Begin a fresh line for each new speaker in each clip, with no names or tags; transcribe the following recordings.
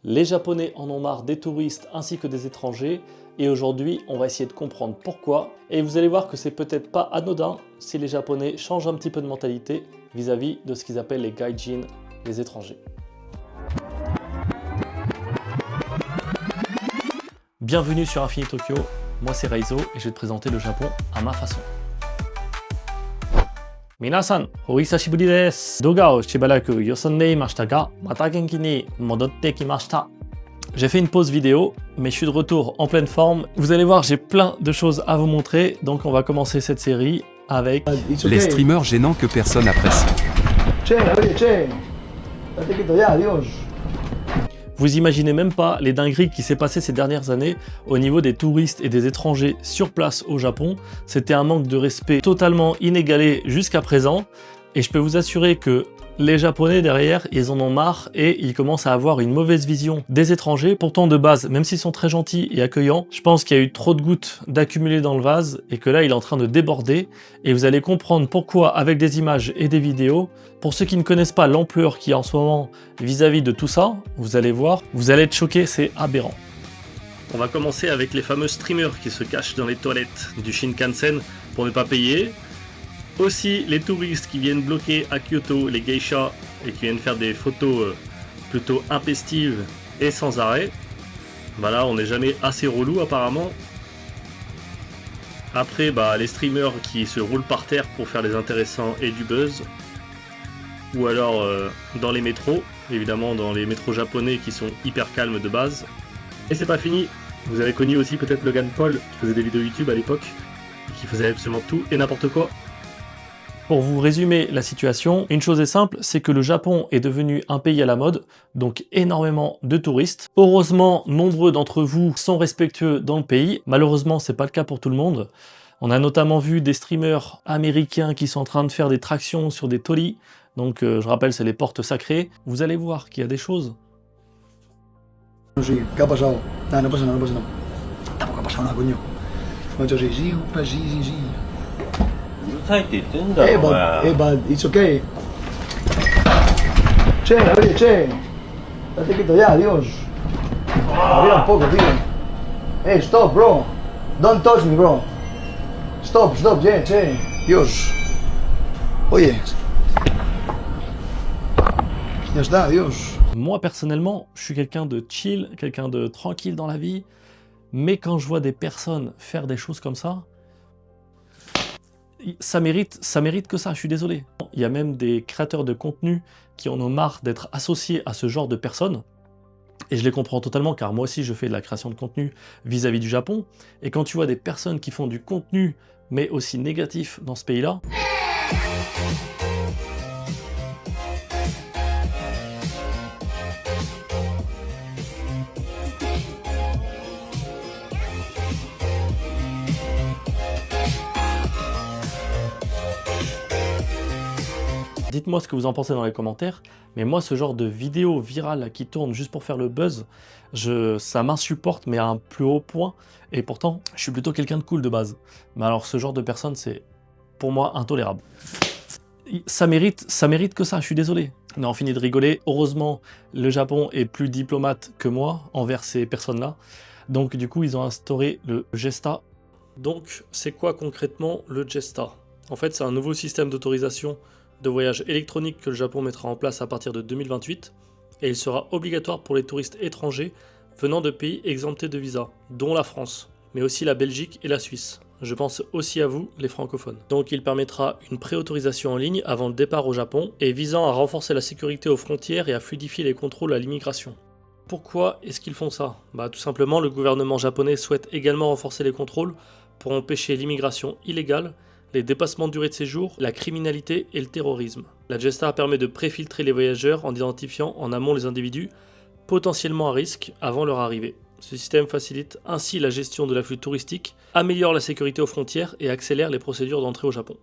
Les Japonais en ont marre des touristes ainsi que des étrangers et aujourd'hui on va essayer de comprendre pourquoi et vous allez voir que c'est peut-être pas anodin si les Japonais changent un petit peu de mentalité vis-à-vis de ce qu'ils appellent les gaijin, les étrangers. Bienvenue sur Infini Tokyo, moi c'est Reizo et je vais te présenter le Japon à ma façon. Minasan, o hisashiburi desu. Doga o shibaraku yosonde imashita ga, mata genki ni modotte kimashita. J'ai fait une pause vidéo, mais je suis de retour en pleine forme. Vous allez voir, j'ai plein de choses à vous montrer, donc on va commencer cette série avec
les streamers gênants que personne apprécie.
Vous imaginez même pas les dingueries qui s'est passé ces dernières années au niveau des touristes et des étrangers sur place au Japon. C'était un manque de respect totalement inégalé jusqu'à présent. Et je peux vous assurer que les Japonais derrière, ils en ont marre et ils commencent à avoir une mauvaise vision des étrangers. Pourtant de base, même s'ils sont très gentils et accueillants, je pense qu'il y a eu trop de gouttes d'accumuler dans le vase et que là il est en train de déborder. Et vous allez comprendre pourquoi avec des images et des vidéos. Pour ceux qui ne connaissent pas l'ampleur qu'il y a en ce moment vis-à-vis de tout ça, vous allez voir, vous allez être choqués, c'est aberrant. On va commencer avec les fameux streamers qui se cachent dans les toilettes du Shinkansen pour ne pas payer. Aussi les touristes qui viennent bloquer à Kyoto les geishas et qui viennent faire des photos plutôt impestives et sans arrêt. Voilà, on n'est jamais assez relou apparemment. Après, les streamers qui se roulent par terre pour faire les intéressants et du buzz. Ou alors dans les métros, évidemment dans les métros japonais qui sont hyper calmes de base. Et c'est pas fini, vous avez connu aussi peut-être Logan Paul qui faisait des vidéos YouTube à l'époque, qui faisait absolument tout et n'importe quoi. Pour vous résumer la situation, une chose est simple, c'est que le Japon est devenu un pays à la mode, donc énormément de touristes. Heureusement, nombreux d'entre vous sont respectueux dans le pays. Malheureusement, c'est pas le cas pour tout le monde. On a notamment vu des streamers américains qui sont en train de faire des tractions sur des torii. Donc je rappelle, c'est les portes sacrées. Vous allez voir qu'il y a des choses.
¿Qué ha pasado? No pasa nada, no pasa nada. Tampoco ha pasado nada, coño. Macho, sí, but it's okay. Che, oye, che. Date quieto ya, Dios. Mira un poco, tío. Stop, bro. Don't touch me, bro. Stop, che. Dios. Oye. Ya está, Dios.
Moi, personnellement, je suis quelqu'un de chill, quelqu'un de tranquille dans la vie. Mais quand je vois des personnes faire des choses comme ça mérite que ça, je suis désolé. Il y a même des créateurs de contenu qui en ont marre d'être associés à ce genre de personnes. Et je les comprends totalement, car moi aussi je fais de la création de contenu vis-à-vis du Japon. Et quand tu vois des personnes qui font du contenu, mais aussi négatif dans ce pays-là... Dites-moi ce que vous en pensez dans les commentaires, mais moi ce genre de vidéo virale qui tourne juste pour faire le buzz, ça m'insupporte mais à un plus haut point, et pourtant je suis plutôt quelqu'un de cool de base. Mais alors ce genre de personne c'est pour moi intolérable. Ça mérite que ça, je suis désolé. On a en fini de rigoler, heureusement le Japon est plus diplomate que moi envers ces personnes-là, donc du coup ils ont instauré le Gesta. Donc c'est quoi concrètement le Gesta? En fait c'est un nouveau système d'autorisation de voyage électronique que le Japon mettra en place à partir de 2028 et il sera obligatoire pour les touristes étrangers venant de pays exemptés de visa, dont la France, mais aussi la Belgique et la Suisse. Je pense aussi à vous, les francophones. Donc il permettra une préautorisation en ligne avant le départ au Japon et visant à renforcer la sécurité aux frontières et à fluidifier les contrôles à l'immigration. Pourquoi est-ce qu'ils font ça? Tout simplement, le gouvernement japonais souhaite également renforcer les contrôles pour empêcher l'immigration illégale, les dépassements de durée de séjour, la criminalité et le terrorisme. La Gesta permet de préfiltrer les voyageurs en identifiant en amont les individus potentiellement à risque avant leur arrivée. Ce système facilite ainsi la gestion de l'afflux touristique, améliore la sécurité aux frontières et accélère les procédures d'entrée au Japon.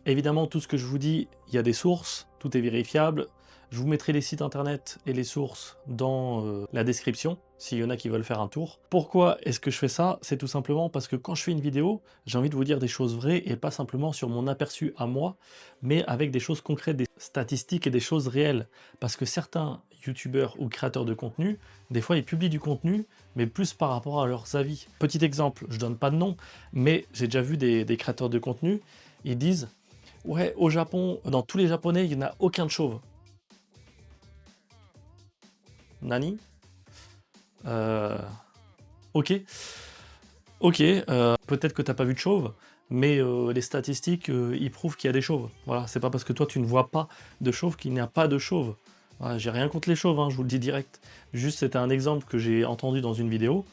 Évidemment, tout ce que je vous dis, il y a des sources, tout est vérifiable. Je vous mettrai les sites internet et les sources dans la description, s'il y en a qui veulent faire un tour. Pourquoi est-ce que je fais ça? C'est tout simplement parce que quand je fais une vidéo, j'ai envie de vous dire des choses vraies et pas simplement sur mon aperçu à moi, mais avec des choses concrètes, des statistiques et des choses réelles. Parce que certains youtubeurs ou créateurs de contenu, des fois ils publient du contenu, mais plus par rapport à leurs avis. Petit exemple, je donne pas de nom, mais j'ai déjà vu des créateurs de contenu, ils disent « Ouais, au Japon, dans tous les Japonais, il n'y en a aucun de chauve. » Nani? Ok. Ok, peut-être que t'as pas vu de chauve, mais les statistiques, ils prouvent qu'il y a des chauves. Voilà, c'est pas parce que toi tu ne vois pas de chauves qu'il n'y a pas de chauves. Voilà, j'ai rien contre les chauves, hein, je vous le dis direct. Juste, c'était un exemple que j'ai entendu dans une vidéo,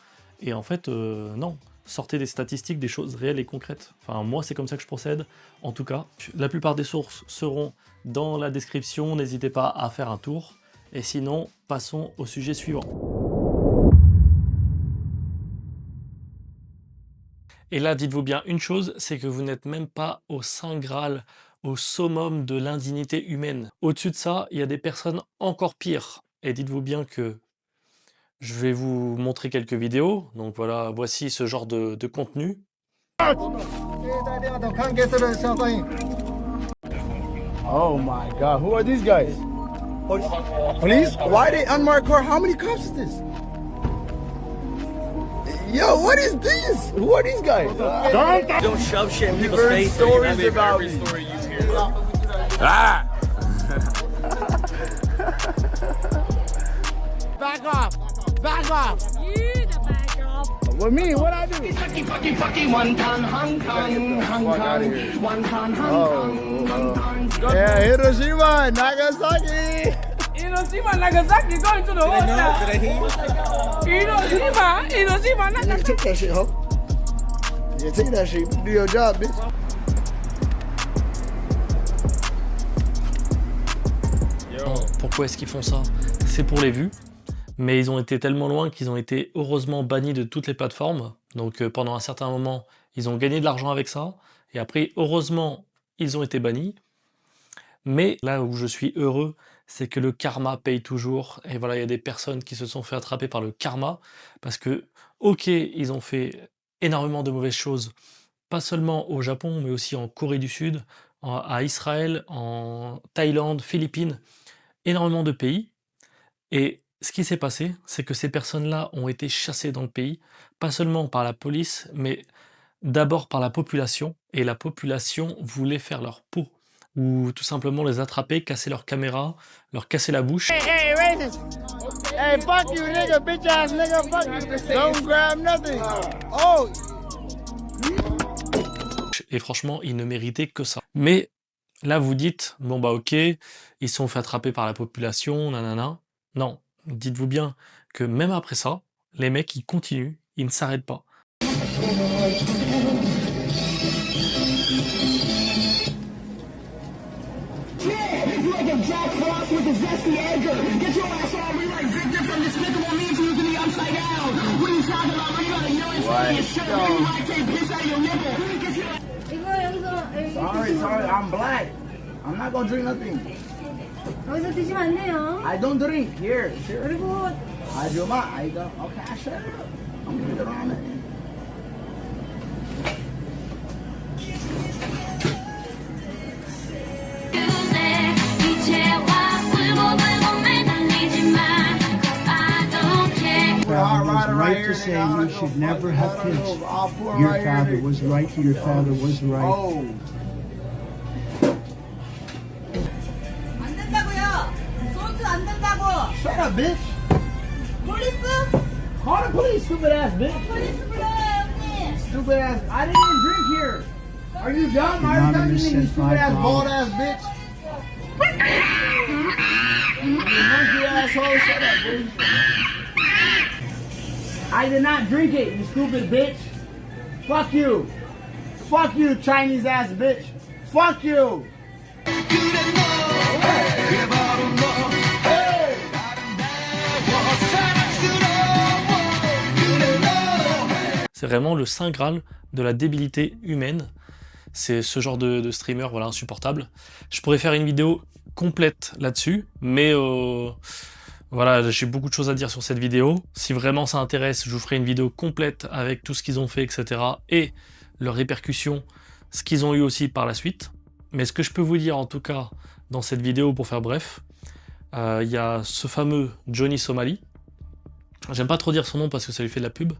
et en fait, non. Sortez des statistiques, des choses réelles et concrètes. Enfin, moi, c'est comme ça que je procède. En tout cas, la plupart des sources seront dans la description, n'hésitez pas à faire un tour. Et sinon, passons au sujet suivant. Et là, dites-vous bien une chose, c'est que vous n'êtes même pas au Saint Graal, au summum de l'indignité humaine. Au-dessus de ça, il y a des personnes encore pires. Et dites-vous bien que je vais vous montrer quelques vidéos. Donc voilà, voici ce genre de contenu.
Oh my God, who are these guys? Police? Why are they unmarked car? How many cops is this? Yo, what is this? Who are these guys?
Don't shove shit in people's
Heard
face.
stories about me.
Back off! Back off! You the back off!
What me? What I do? Yeah, Hiroshima, Nagasaki.
Hiroshima, Nagasaki, going to the hotel. Hiroshima, Nagasaki.
Take that shit, ho. Yeah, take that shit. Do your job, bitch.
Pourquoi est-ce qu'ils font ça? C'est pour les vues. Mais ils ont été tellement loin qu'ils ont été heureusement bannis de toutes les plateformes. Donc pendant un certain moment, ils ont gagné de l'argent avec ça. Et après, heureusement, ils ont été bannis. Mais là où je suis heureux, c'est que le karma paye toujours. Et voilà, il y a des personnes qui se sont fait attraper par le karma. Parce que, ok, ils ont fait énormément de mauvaises choses. Pas seulement au Japon, mais aussi en Corée du Sud, à Israël, en Thaïlande, Philippines. Énormément de pays. Et ce qui s'est passé, c'est que ces personnes-là ont été chassées dans le pays, pas seulement par la police, mais d'abord par la population, et la population voulait faire leur peau, ou tout simplement les attraper, casser leur caméra, leur casser la bouche.
Hey, racist. Hey, fuck you, nigga, bitch ass nigga, fuck you. Don't grab nothing. Oh.
Et franchement, ils ne méritaient que ça. Mais là, vous dites, bon bah ok, ils se sont fait attraper par la population, nanana. Non. Dites-vous bien que même après ça, les mecs, ils continuent, ils ne s'arrêtent pas.
Sorry, I'm black. I'm not gonna drink nothing.
여기서 드시면 안 돼요.
I don't drink. Here.
그리고
Ajuma, I go. Okay, I shut up. I'm gonna get around it.
Right to say you should never have kids. Your father was right. Your father was right.
Oh.
안 된다고요. 소주 안 된다고.
Shut up, bitch.
폴리스?
Call the police, stupid ass bitch.
폴리스 불러요, 형님.
Stupid ass. I didn't even drink here. Are you dumb? I already
Anonymous
told you, you
said
stupid ass,
$5.
bald ass bitch. You monkey asshole. Shut up, bitch. I did not drink it, you stupid bitch. Fuck you. Fuck you, Chinese ass bitch. Fuck you.
C'est vraiment le saint graal de la débilité humaine. C'est ce genre de streamer, voilà, insupportable. Je pourrais faire une vidéo complète là-dessus, mais voilà, j'ai beaucoup de choses à dire sur cette vidéo. Si vraiment ça intéresse, je vous ferai une vidéo complète avec tout ce qu'ils ont fait, etc. et leurs répercussions, ce qu'ils ont eu aussi par la suite. Mais ce que je peux vous dire en tout cas dans cette vidéo, pour faire bref, Il y a ce fameux Johnny Somali. J'aime pas trop dire son nom parce que ça lui fait de la pub,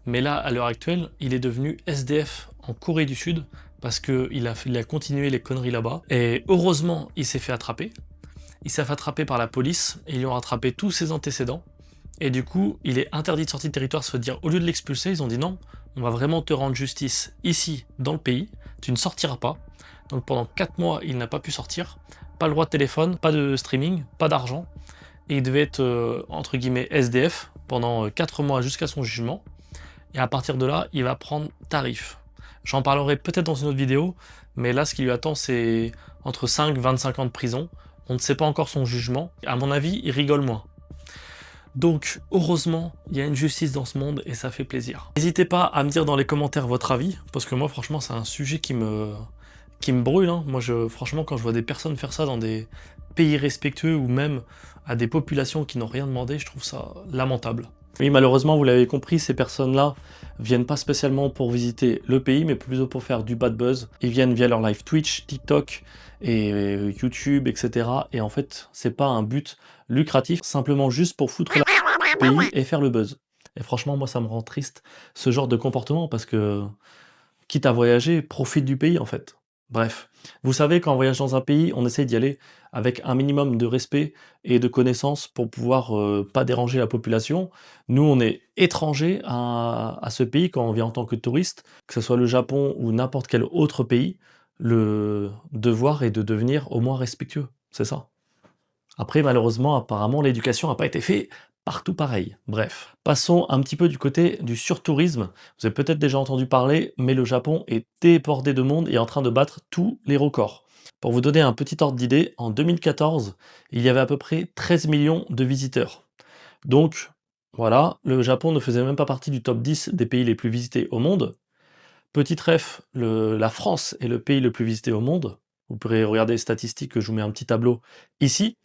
mais là, à l'heure actuelle, il est devenu SDF en Corée du Sud parce qu'il a continué les conneries là-bas. Et heureusement, il s'est fait attraper. Il s'est fait attraper par la police et ils lui ont rattrapé tous ses antécédents. Et du coup, il est interdit de sortie de territoire, se dire, au lieu de l'expulser, ils ont dit non, on va vraiment te rendre justice ici, dans le pays, tu ne sortiras pas. Donc pendant 4 mois, il n'a pas pu sortir, pas le droit de téléphone, pas de streaming, pas d'argent, et il devait être, entre guillemets, SDF pendant 4 mois jusqu'à son jugement, et à partir de là, il va prendre tarif. J'en parlerai peut-être dans une autre vidéo, mais là, ce qui lui attend, c'est entre 5 et 25 ans de prison. On ne sait pas encore son jugement, à mon avis, il rigole moins. Donc, heureusement, il y a une justice dans ce monde et ça fait plaisir. N'hésitez pas à me dire dans les commentaires votre avis, parce que moi, franchement, c'est un sujet qui me brûle. Hein. Moi, franchement, quand je vois des personnes faire ça dans des pays respectueux ou même à des populations qui n'ont rien demandé, je trouve ça lamentable. Oui, malheureusement, vous l'avez compris, ces personnes-là viennent pas spécialement pour visiter le pays, mais plutôt pour faire du bad buzz. Ils viennent via leur live Twitch, TikTok et YouTube, etc. Et en fait, c'est pas un but lucratif, simplement juste pour foutre la pays et faire le buzz. Et franchement, moi, ça me rend triste, ce genre de comportement, parce que, quitte à voyager, profite du pays, en fait. Bref, vous savez, quand on voyage dans un pays, on essaye d'y aller avec un minimum de respect et de connaissances pour pouvoir pas déranger la population. Nous, on est étrangers à ce pays quand on vient en tant que touriste, que ce soit le Japon ou n'importe quel autre pays, le devoir est de devenir au moins respectueux, c'est ça. Après, malheureusement, apparemment, l'éducation n'a pas été faite partout pareil. Bref, passons un petit peu du côté du surtourisme. Vous avez peut-être déjà entendu parler, mais le Japon est débordé de monde et est en train de battre tous les records. Pour vous donner un petit ordre d'idée, en 2014, il y avait à peu près 13 millions de visiteurs. Donc, voilà, le Japon ne faisait même pas partie du top 10 des pays les plus visités au monde. Petit ref, la France est le pays le plus visité au monde. Vous pourrez regarder les statistiques, je vous mets un petit tableau ici.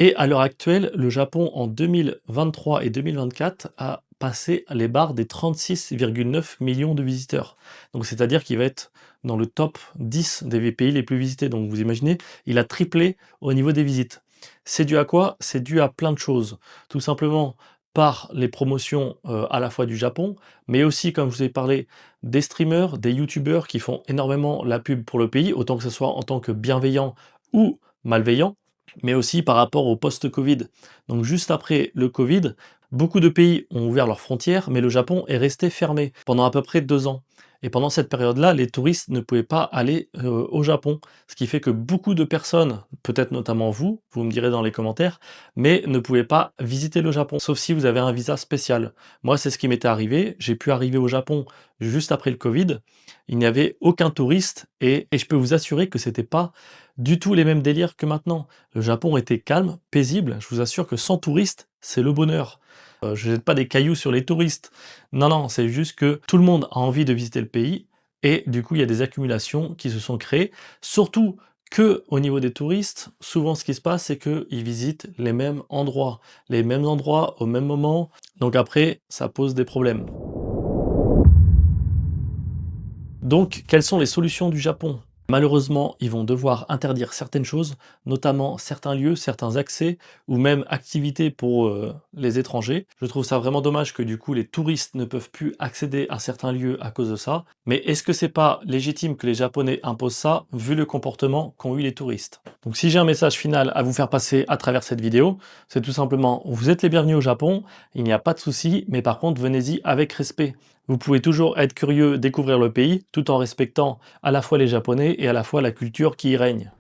Et à l'heure actuelle, le Japon, en 2023 et 2024, a passé les barres des 36,9 millions de visiteurs. Donc c'est-à-dire qu'il va être dans le top 10 des pays les plus visités. Donc vous imaginez, il a triplé au niveau des visites. C'est dû à quoi? C'est dû à plein de choses. Tout simplement par les promotions à la fois du Japon, mais aussi, comme je vous ai parlé, des streamers, des youtubeurs qui font énormément la pub pour le pays, autant que ce soit en tant que bienveillant ou malveillant, mais aussi par rapport au post-Covid. Donc juste après le Covid, beaucoup de pays ont ouvert leurs frontières, mais le Japon est resté fermé pendant à peu près 2 ans. Et pendant cette période-là, les touristes ne pouvaient pas aller au Japon. Ce qui fait que beaucoup de personnes, peut-être notamment vous me direz dans les commentaires, mais ne pouvaient pas visiter le Japon, sauf si vous avez un visa spécial. Moi, c'est ce qui m'était arrivé. J'ai pu arriver au Japon juste après le Covid. Il n'y avait aucun touriste et je peux vous assurer que c'était pas du tout les mêmes délires que maintenant. Le Japon était calme, paisible. Je vous assure que sans touristes, c'est le bonheur. Je jette pas des cailloux sur les touristes. Non, non, c'est juste que tout le monde a envie de visiter le pays et du coup, il y a des accumulations qui se sont créées. Surtout que au niveau des touristes, souvent ce qui se passe, c'est qu'ils visitent les mêmes endroits au même moment. Donc après, ça pose des problèmes. Donc, quelles sont les solutions du Japon? Malheureusement, ils vont devoir interdire certaines choses, notamment certains lieux, certains accès ou même activités pour les étrangers. Je trouve ça vraiment dommage que du coup les touristes ne peuvent plus accéder à certains lieux à cause de ça. Mais est-ce que c'est pas légitime que les Japonais imposent ça vu le comportement qu'ont eu les touristes? Donc si j'ai un message final à vous faire passer à travers cette vidéo, c'est tout simplement vous êtes les bienvenus au Japon, il n'y a pas de souci, mais par contre venez-y avec respect. Vous pouvez toujours être curieux, découvrir le pays, tout en respectant à la fois les Japonais et à la fois la culture qui y règne.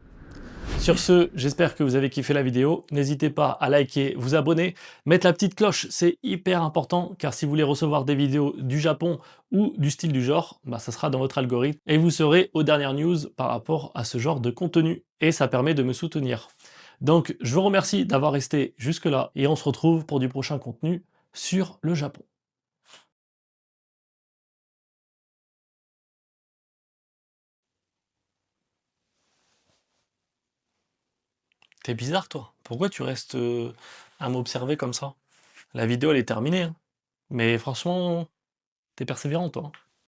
Sur ce, j'espère que vous avez kiffé la vidéo. N'hésitez pas à liker, vous abonner, mettre la petite cloche, c'est hyper important, car si vous voulez recevoir des vidéos du Japon ou du style du genre, ça sera dans votre algorithme et vous serez aux dernières news par rapport à ce genre de contenu. Et ça permet de me soutenir. Donc, je vous remercie d'avoir resté jusque-là et on se retrouve pour du prochain contenu sur le Japon. T'es bizarre, toi. Pourquoi tu restes à m'observer comme ça? La vidéo, elle est terminée, hein. Mais franchement, t'es persévérant, toi.